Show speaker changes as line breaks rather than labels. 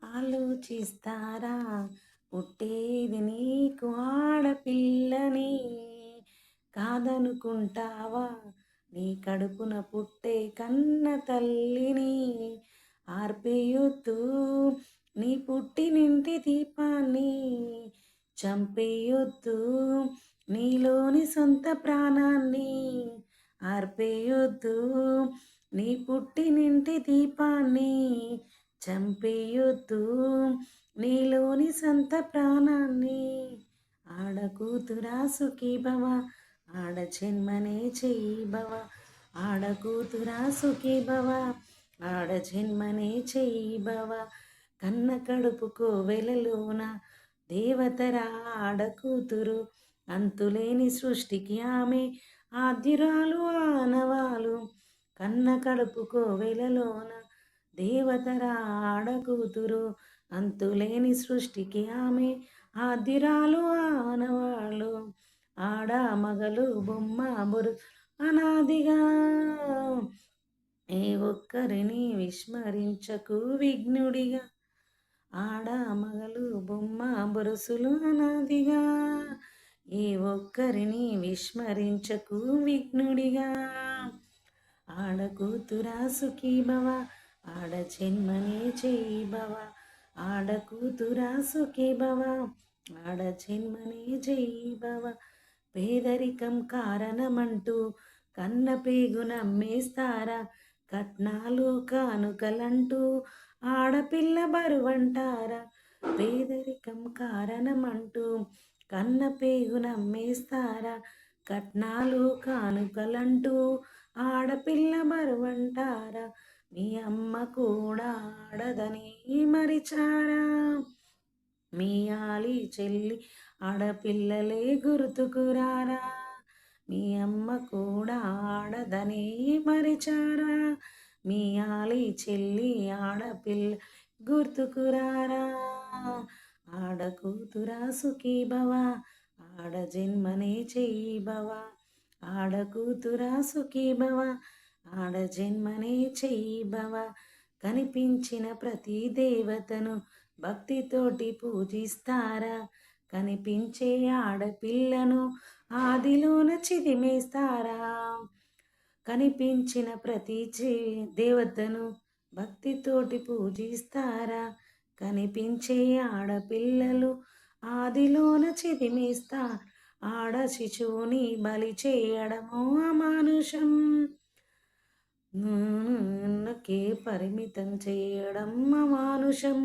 ఆలోచిస్తారా పుట్టేది నీకు ఆడపిల్లని కాదనుకుంటావా నీ కడుపున పుట్టే కన్న తల్లిని ఆర్పేయొద్దు నీ పుట్టినింటి దీపాన్ని చంపేయొద్దు నీలోని సొంత ప్రాణాన్ని ఆర్పేయొద్దు నీ పుట్టినింటి దీపాన్ని చంపేయొద్దు నీలోని సొంత ప్రాణాన్ని ఆడకూతురా సుఖీ భవ ఆడ జన్మనే చెయ్యి భవ ఆడకూతురా సుఖీ భవ ఆడ జన్మనే చెయ్యి భవ కన్న కడుపుకో వెలలోన దేవతరా ఆడకూతురు అంతులేని సృష్టికి ఆమె ఆద్యురాలు ఆనవాలు కన్న కడుపుకో వెలలోన దేవతరా ఆడకూతురు అంతులేని సృష్టికి ఆమె ఆద్యురాలు ఆనవాళ్ళు ఆడ మగలు బొమ్మ బురు అనాదిగా ఏ ఒక్కరిని విస్మరించకు విఘ్నుడిగా ఆడ మగలు బొమ్మ బొరుసులు అనాదిగా ఏ ఒక్కరిని విస్మరించకు విఘ్నుడిగా ఆడకూతురా సుఖీ భవ ఆడ జన్మనే చేయి భవ ఆడకూతురా సుఖీ భవ ఆడ జన్మనే చేయి భవ పేదరికం కారణమంటూ కన్న పేగు నమ్మేస్తారా కట్నాలు కానుకలంటూ ఆడపిల్ల బరువంటారా పేదరికం కారణమంటూ కన్న పేగు నమ్మేస్తారా కట్నాలు కానుకలంటూ ఆడపిల్ల బరువంటారా మీ అమ్మ కూడా ఆడదని మరిచారా మీ ఆలి చెల్లి ఆడపిల్లలే గుర్తుకురారా మీ అమ్మ కూడా ఆడదని మరిచారా మీ ఆలి చెల్లి ఆడపిల్ల గుర్తుకురారా ఆడకూతురా సుఖీ భవ ఆడ జన్మనే చెయ్యి భవ ఆడకూతురా సుఖీ భవ ఆడ జన్మనే చెయ్యి భవ కనిపించిన ప్రతి దేవతను భక్తితోటి పూజిస్తారా కనిపించే ఆడపిల్లను ఆదిలోన చిదిమేస్తారా కనిపించిన ప్రతి దేవతను భక్తితోటి పూజిస్తారా కనిపించే ఆడపిల్లలు ఆదిలోన చిదిమేస్తా ఆడ శిశువుని బలి చేయడము అమానుషం కే పరిమితం చేయడం అమానుషం